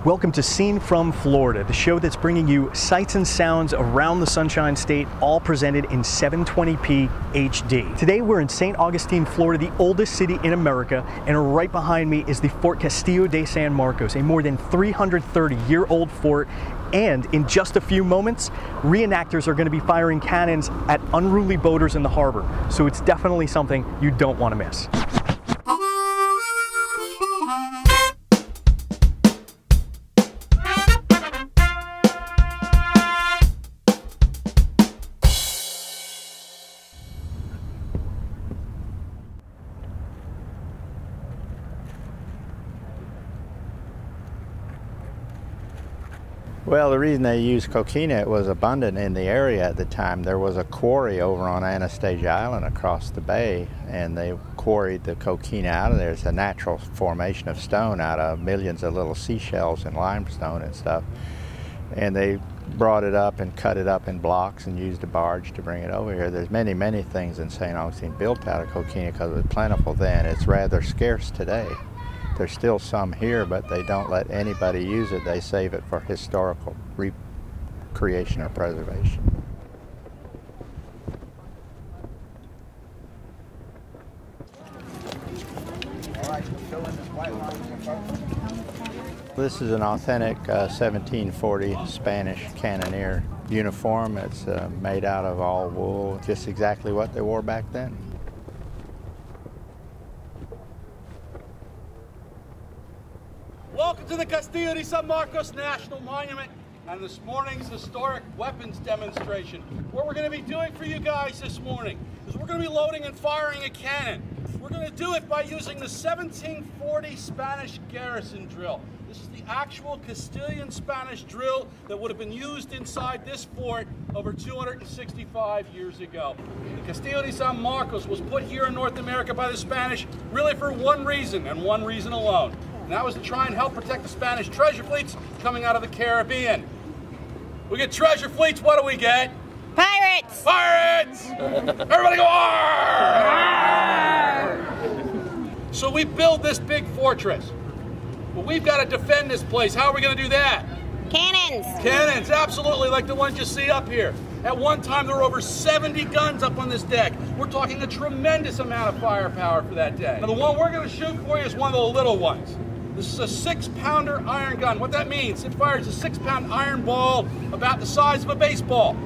Welcome to Scene from Florida, the show that's bringing you sights and sounds around the Sunshine State, all presented in 720p HD. Today we're in St. Augustine, Florida, the oldest city in America, and right behind me is the Fort Castillo de San Marcos, a more than 330-year-old fort. And in just a few moments, reenactors are going to be firing cannons at unruly boaters in the harbor. So it's definitely something you don't want to miss. Well, the reason they used coquina, it was abundant in the area at the time. There was a quarry over on Anastasia Island across the bay, and they quarried the coquina out of there. It's a natural formation of stone out of millions of little seashells and limestone and stuff. And they brought it up and cut it up in blocks and used a barge to bring it over here. There's many, many things in St. Augustine built out of coquina because it was plentiful then. It's rather scarce today. There's still some here, but they don't let anybody use it. They save it for historical recreation or preservation. This is an authentic 1740 Spanish cannoneer uniform. It's made out of all wool, just exactly what they wore back then. Welcome to the Castillo de San Marcos National Monument and this morning's historic weapons demonstration. What we're going to be doing for you guys this morning is we're going to be loading and firing a cannon. We're going to do it by using the 1740 Spanish garrison drill. This is the actual Castilian Spanish drill that would have been used inside this fort over 265 years ago. The Castillo de San Marcos was put here in North America by the Spanish really for one reason and one reason alone. And that was to try and help protect the Spanish treasure fleets coming out of the Caribbean. We get treasure fleets, what do we get? Pirates! Pirates! Everybody go, arr! So we build this big fortress. But we've got to defend this place. How are we going to do that? Cannons! Cannons, absolutely, like the ones you see up here. At one time, there were over 70 guns up on this deck. We're talking a tremendous amount of firepower for that day. Now, the one we're going to shoot for you is one of the little ones. This is a 6-pounder iron gun. What that means, it fires a 6-pound iron ball about the size of a baseball.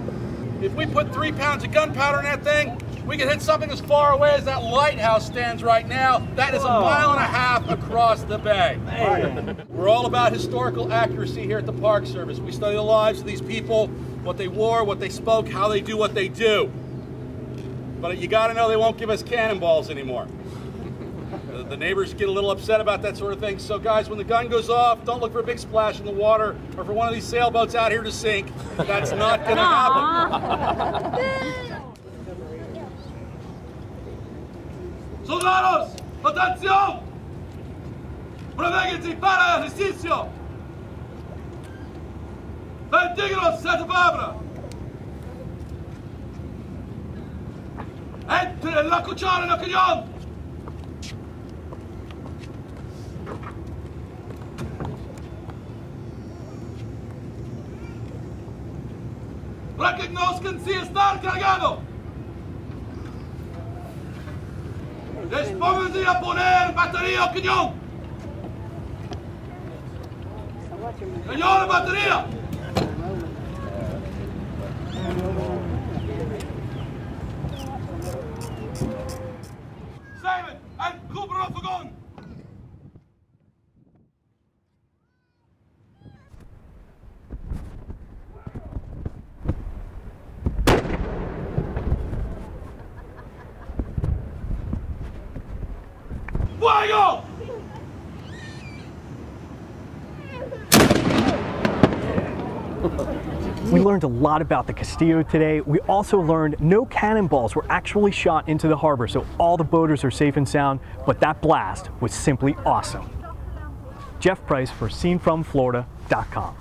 If we put 3 pounds of gunpowder in that thing, we can hit something as far away as that lighthouse stands right now. That is 1.5 miles across the bay. We're all about historical accuracy here at the Park Service. We study the lives of these people, what they wore, what they spoke, how they do what they do. But you gotta know they won't give us cannonballs anymore. The neighbors get a little upset about that sort of thing. So guys, when the gun goes off, don't look for a big splash in the water or for one of these sailboats out here to sink. That's not gonna happen. Soldados, atención! Provéguense para ejercicio! Bendignos cette palabra! Entre la cuchara en el cañón! Reconozcan si están cargado. Dispónganse a poner batería al cañón. Cañón en batería. Simon, and cubra el fogón. Fuego! We learned a lot about the Castillo today. We also learned no cannonballs were actually shot into the harbor, so all the boaters are safe and sound, but that blast was simply awesome. Jeff Price for SceneFromFlorida.com.